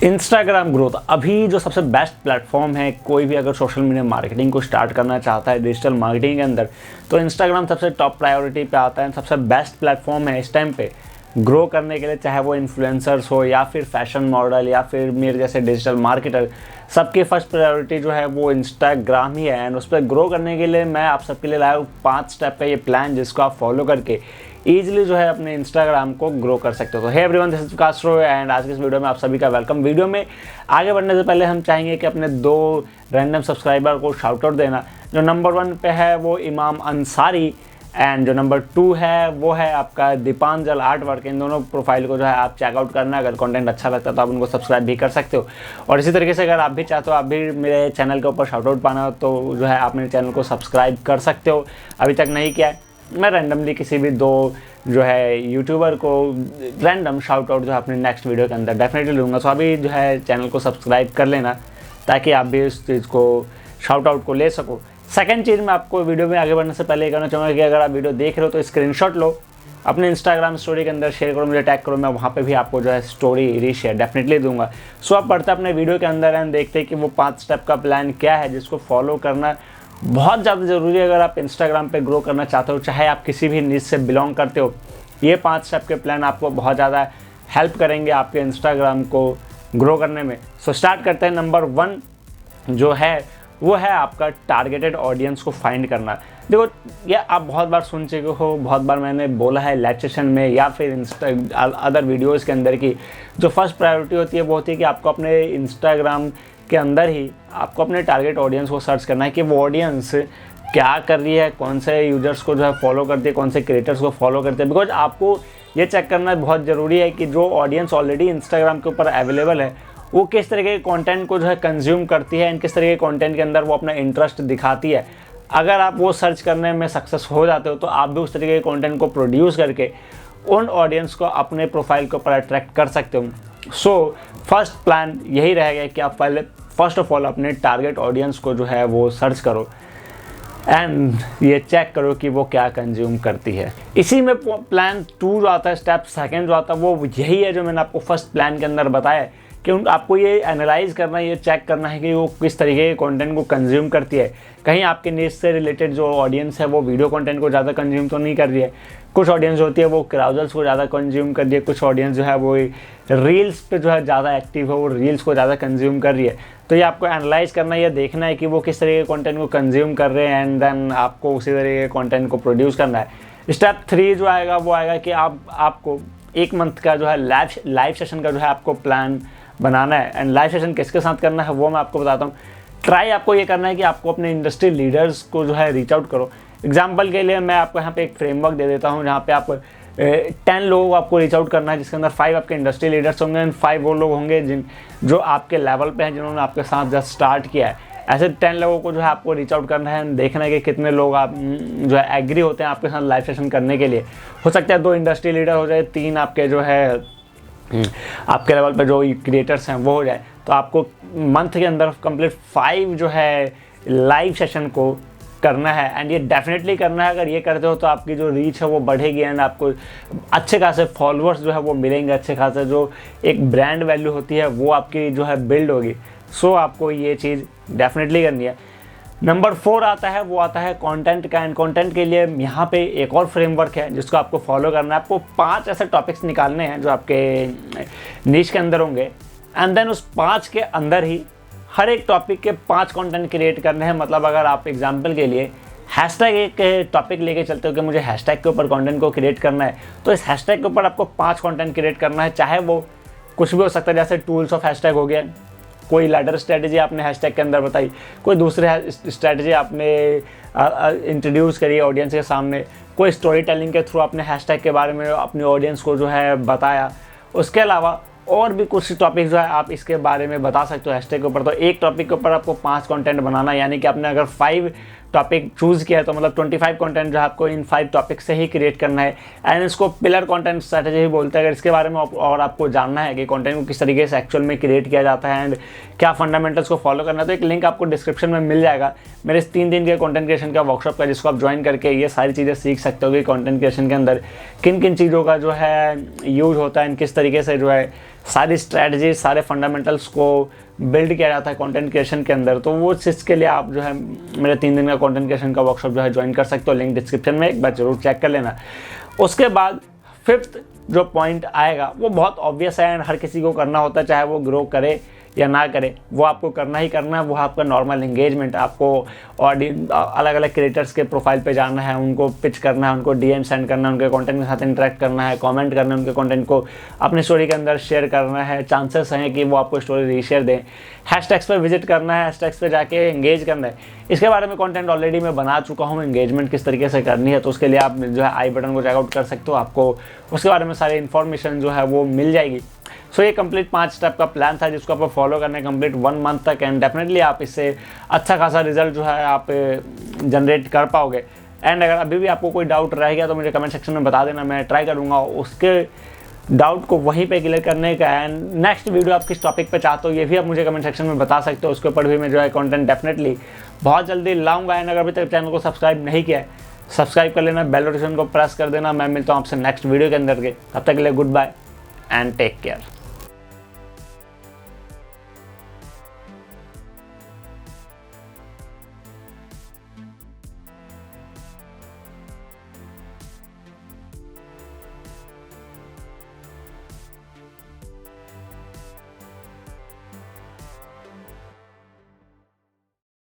Instagram growth अभी जो सबसे बेस्ट प्लेटफॉर्म है, कोई भी अगर सोशल मीडिया मार्केटिंग को स्टार्ट करना चाहता है डिजिटल मार्केटिंग के अंदर, तो इंस्टाग्राम सबसे टॉप प्रायोरिटी पे आता है। सबसे बेस्ट प्लेटफॉर्म है इस टाइम पे ग्रो करने के लिए, चाहे वो इन्फ्लुएंसर्स हो या फिर फैशन मॉडल या फिर मेरे जैसे डिजिटल मार्केटर, सबकी फर्स्ट प्रायोरिटी जो है वो इंस्टाग्राम ही है। एंड उस पर ग्रो करने के लिए मैं आप सबके लिए लाया हूँ 5 स्टेप का ये प्लान, जिसको आप फॉलो करके ईजिली जो है अपने इंस्टाग्राम को ग्रो कर सकते हो। तो hey everyone, this is Vikas Roy and आज की इस वीडियो में आप सभी का वेलकम। वीडियो में आगे बढ़ने से पहले हम चाहेंगे कि अपने 2 रैंडम सब्सक्राइबर को शाउट आउट देना। जो नंबर 1 पे है वो इमाम अंसारी एंड जो नंबर 2 है वो है आपका दीपांजल आर्ट वर्क। इन दोनों प्रोफाइल को जो है आप चेकआउट करना। अगर कंटेंट अच्छा लगता है तो आप उनको सब्सक्राइब भी कर सकते हो। और इसी तरीके से अगर आप भी चाहते हो आप भी मेरे चैनल के ऊपर शाउट आउट पाना हो तो जो है आप मेरे चैनल को सब्सक्राइब कर सकते हो। अभी तक नहीं किया है, मैं रैंडमली किसी भी 2 जो है यूट्यूबर को रैंडम शाउट आउट जो है अपने नेक्स्ट वीडियो के अंदर डेफिनेटली लूँगा। सो अभी जो है चैनल को सब्सक्राइब कर लेना ताकि आप भी इस चीज़ को शाउट आउट को ले सको। सेकंड चीज़ मैं आपको वीडियो में आगे बढ़ने से पहले ये कहना चाहूँगा कि अगर आप वीडियो देख रहे हो तो स्क्रीनशॉट लो, अपने इंस्टाग्राम स्टोरी के अंदर शेयर करो, मुझे टैग करो, मैं वहाँ पे भी आपको जो है स्टोरी रीशेयर डेफिनेटली दूंगा। सो आप पढ़ते अपने वीडियो के अंदर एंड देखते कि वो 5 स्टेप का प्लान क्या है, जिसको फॉलो करना बहुत ज़्यादा ज़रूरी है अगर आप इंस्टाग्राम पे ग्रो करना चाहते हो, चाहे आप किसी भी निश से बिलोंग करते हो। ये 5 स्टेप के प्लान आपको बहुत ज़्यादा हेल्प करेंगे आपके इंस्टाग्राम को ग्रो करने में। सो स्टार्ट करते हैं। नंबर 1 जो है वो है आपका टारगेटेड ऑडियंस को फाइंड करना। देखो, ये आप बहुत बार सुन चुके हो, बहुत बार मैंने बोला है लाइव सेशन में या फिर अदर वीडियोज़ के अंदर की जो फर्स्ट प्रायोरिटी होती है वो होती है कि आपको अपने इंस्टाग्राम के अंदर ही आपको अपने टारगेट ऑडियंस को सर्च करना है कि वो ऑडियंस क्या कर रही है, कौन से यूजर्स को जो है फॉलो करती है, कौन से क्रिएटर्स को फॉलो करते हैं। बिकॉज आपको ये चेक करना बहुत ज़रूरी है कि जो ऑडियंस ऑलरेडी इंस्टाग्राम के ऊपर अवेलेबल है वो किस तरीके के कंटेंट को जो है कंज्यूम करती है एंड किस तरीके के कंटेंट के अंदर वो अपना इंटरेस्ट दिखाती है। अगर आप वो सर्च करने में सक्सेस हो जाते हो तो आप भी उस तरीके के कंटेंट को प्रोड्यूस करके उन ऑडियंस को अपने प्रोफाइल के ऊपर अट्रैक्ट कर सकते हो। सो फर्स्ट प्लान यही रहेगा कि आप पहले फर्स्ट ऑफ ऑल अपने टारगेट ऑडियंस को जो है वो सर्च करो एंड ये चेक करो कि वो क्या कंज्यूम करती है। इसी में प्लान 2 जो आता है, स्टेप 2 जो आता है, वो यही है जो मैंने आपको फर्स्ट प्लान के अंदर बताया कि आपको ये एनालाइज करना है, ये चेक करना है कि वो किस तरीके के कंटेंट को कंज्यूम करती है। कहीं आपके निश से रिलेटेड जो ऑडियंस है वो वीडियो कंटेंट को ज़्यादा कंज्यूम तो नहीं कर रही है। कुछ ऑडियंस होती है वो क्राउजल्स को ज़्यादा कंज्यूम कर रही है, कुछ ऑडियंस जो है वो रील्स पे जो है ज़्यादा एक्टिव है, वो रील्स को ज़्यादा कंज्यूम कर रही है। तो ये आपको एनालाइज करना है, ये देखना है कि वो किस तरीके के कंटेंट को कंज्यूम कर रहे हैं एंड देन आपको उसी तरीके के कंटेंट को प्रोड्यूस करना है। स्टेप 3 जो आएगा वो आएगा कि आपको 1 मंथ का जो है लाइव सेशन का जो है आपको प्लान बनाना है। एंड लाइव सेशन किसके साथ करना है वो मैं आपको बताता हूँ। ट्राई आपको ये करना है कि आपको अपने इंडस्ट्री लीडर्स को जो है रीच आउट करो। एग्जाम्पल के लिए मैं आपको यहाँ पे एक फ्रेमवर्क दे देता हूँ जहाँ पे आप 10 लोगों को आपको रीच आउट करना है, जिसके अंदर 5 आपके इंडस्ट्री लीडर्स होंगे एंड 5 वो लोग होंगे जो आपके लेवल पे हैं, जिन्होंने आपके साथ जस्ट स्टार्ट किया है। ऐसे 10 लोगों को जो है आपको रीच आउट करना है, देखना है कि कितने लोग आप जो है एग्री होते हैं आपके साथ लाइव सेशन करने के लिए। हो सकता है 2 इंडस्ट्री लीडर हो जाए, 3 आपके जो है आपके लेवल पे जो क्रिएटर्स हैं वो हो जाए। तो आपको मंथ के अंदर कंप्लीट 5 जो है लाइव सेशन को करना है एंड ये डेफिनेटली करना है। अगर ये करते हो तो आपकी जो रीच है वो बढ़ेगी एंड आपको अच्छे खासे फॉलोअर्स जो है वो मिलेंगे, अच्छे खासे जो एक ब्रांड वैल्यू होती है वो आपकी जो है बिल्ड होगी। सो आपको ये चीज़ डेफिनेटली करनी है। नंबर 4 आता है, वो आता है कंटेंट का। एंड कंटेंट के लिए यहाँ पे एक और फ्रेमवर्क है जिसको आपको फॉलो करना है। आपको 5 ऐसे टॉपिक्स निकालने हैं जो आपके निश के अंदर होंगे एंड देन उस 5 के अंदर ही हर एक टॉपिक के 5 कंटेंट क्रिएट करने हैं। मतलब अगर आप एग्जांपल के लिए हैशटैग एक टॉपिक लेके चलते हो कि मुझे हैशटैग के ऊपर कंटेंट को क्रिएट करना है, तो इस हैशटैग के ऊपर आपको 5 कंटेंट क्रिएट करना है। चाहे वो कुछ भी हो सकता है, जैसे टूल्स ऑफ हैशटैग हो गया, कोई लैडर स्ट्रेटजी आपने हैशटैग के अंदर बताई, कोई दूसरे स्ट्रेटजी आपने इंट्रोड्यूस करी ऑडियंस के सामने, कोई स्टोरी टेलिंग के थ्रू आपने हैशटैग के बारे में अपनी ऑडियंस को जो है बताया। उसके अलावा और भी कुछ टॉपिक जो है आप इसके बारे में बता सकते हो हैशटैग के ऊपर। तो एक टॉपिक के ऊपर आपको 5 कंटेंट बनाना है, यानी कि आपने अगर 5 टॉपिक चूज़ किया है तो मतलब 25 कंटेंट जो है आपको इन 5 टॉपिक से ही क्रिएट करना है। एंड इसको पिलर कंटेंट स्ट्रैटेजी ही बोलते हैं। अगर इसके बारे में और आपको जानना है कि कंटेंट को किस तरीके से एक्चुअल में क्रिएट किया जाता है एंड क्या फंडामेंटल्स को फॉलो करना है, तो एक लिंक आपको डिस्क्रिप्शन में मिल जाएगा मेरे इस 3 दिन के कंटेंट क्रिएशन का वर्कशॉप का, जिसको आप ज्वाइन करके ये सारी चीज़ें सीख सकते हो कि कंटेंट क्रिएशन के अंदर किन किन चीज़ों का जो है यूज होता है एंड किस तरीके से जो है सारी स्ट्रैटेजी, सारे फंडामेंटल्स को बिल्ड किया जाता है कंटेंट क्रिएशन के अंदर। तो वो चीज़ के लिए आप जो है मेरे 3 दिन का कंटेंट क्रिएशन का वर्कशॉप जो है ज्वाइन कर सकते हो, लिंक डिस्क्रिप्शन में, एक बार जरूर चेक कर लेना। उसके बाद 5th जो पॉइंट आएगा वो बहुत ऑब्वियस है एंड हर किसी को करना होता है, चाहे वो ग्रो करे या ना करे, वो आपको करना ही करना है। वो आपका नॉर्मल एंगेजमेंट, आपको अलग अलग क्रिएटर्स के प्रोफाइल पे जाना है, उनको पिच करना है, उनको डीएम सेंड करना है, उनके कंटेंट के साथ इंटरेक्ट करना है, कमेंट करना है, उनके कंटेंट को अपनी स्टोरी के अंदर शेयर करना है। चांसेस हैं कि वो आपको स्टोरी रीशेयर दें। हैशटैग्स पे विजिट करना है, हैशटैग्स पे जाके एंगेज करना है। इसके बारे में कंटेंट ऑलरेडी मैं बना चुका हूँ, एंगेजमेंट किस तरीके से करनी है, तो उसके लिए आप जो है आई बटन को चेकआउट कर सकते हो, आपको उसके बारे में सारी इन्फॉर्मेशन जो है वो मिल जाएगी। सो ये कंप्लीट 5 स्टेप का प्लान था जिसको आपको फॉलो करना है कंप्लीट 1 मंथ तक, एंड डेफिनेटली आप इससे अच्छा खासा रिजल्ट जो है आप जनरेट कर पाओगे। एंड अगर अभी भी आपको कोई डाउट रह गया तो मुझे कमेंट सेक्शन में बता देना, मैं ट्राई करूँगा उसके डाउट को वहीं पे क्लियर करने का। एंड नेक्स्ट वीडियो आप किस टॉपिक पे चाहते हो ये भी आप मुझे कमेंट सेक्शन में बता सकते हो, उसके ऊपर भी मैं जो है कंटेंट डेफिनेटली बहुत जल्दी लाऊंगा। एंड अगर अभी तक चैनल को सब्सक्राइब नहीं किया है, सब्सक्राइब कर लेना, बेल नोटिफिकेशन को प्रेस कर देना। मैं मिलता हूँ आपसे नेक्स्ट वीडियो के अंदर के, तब तक के लिए good bye and take care.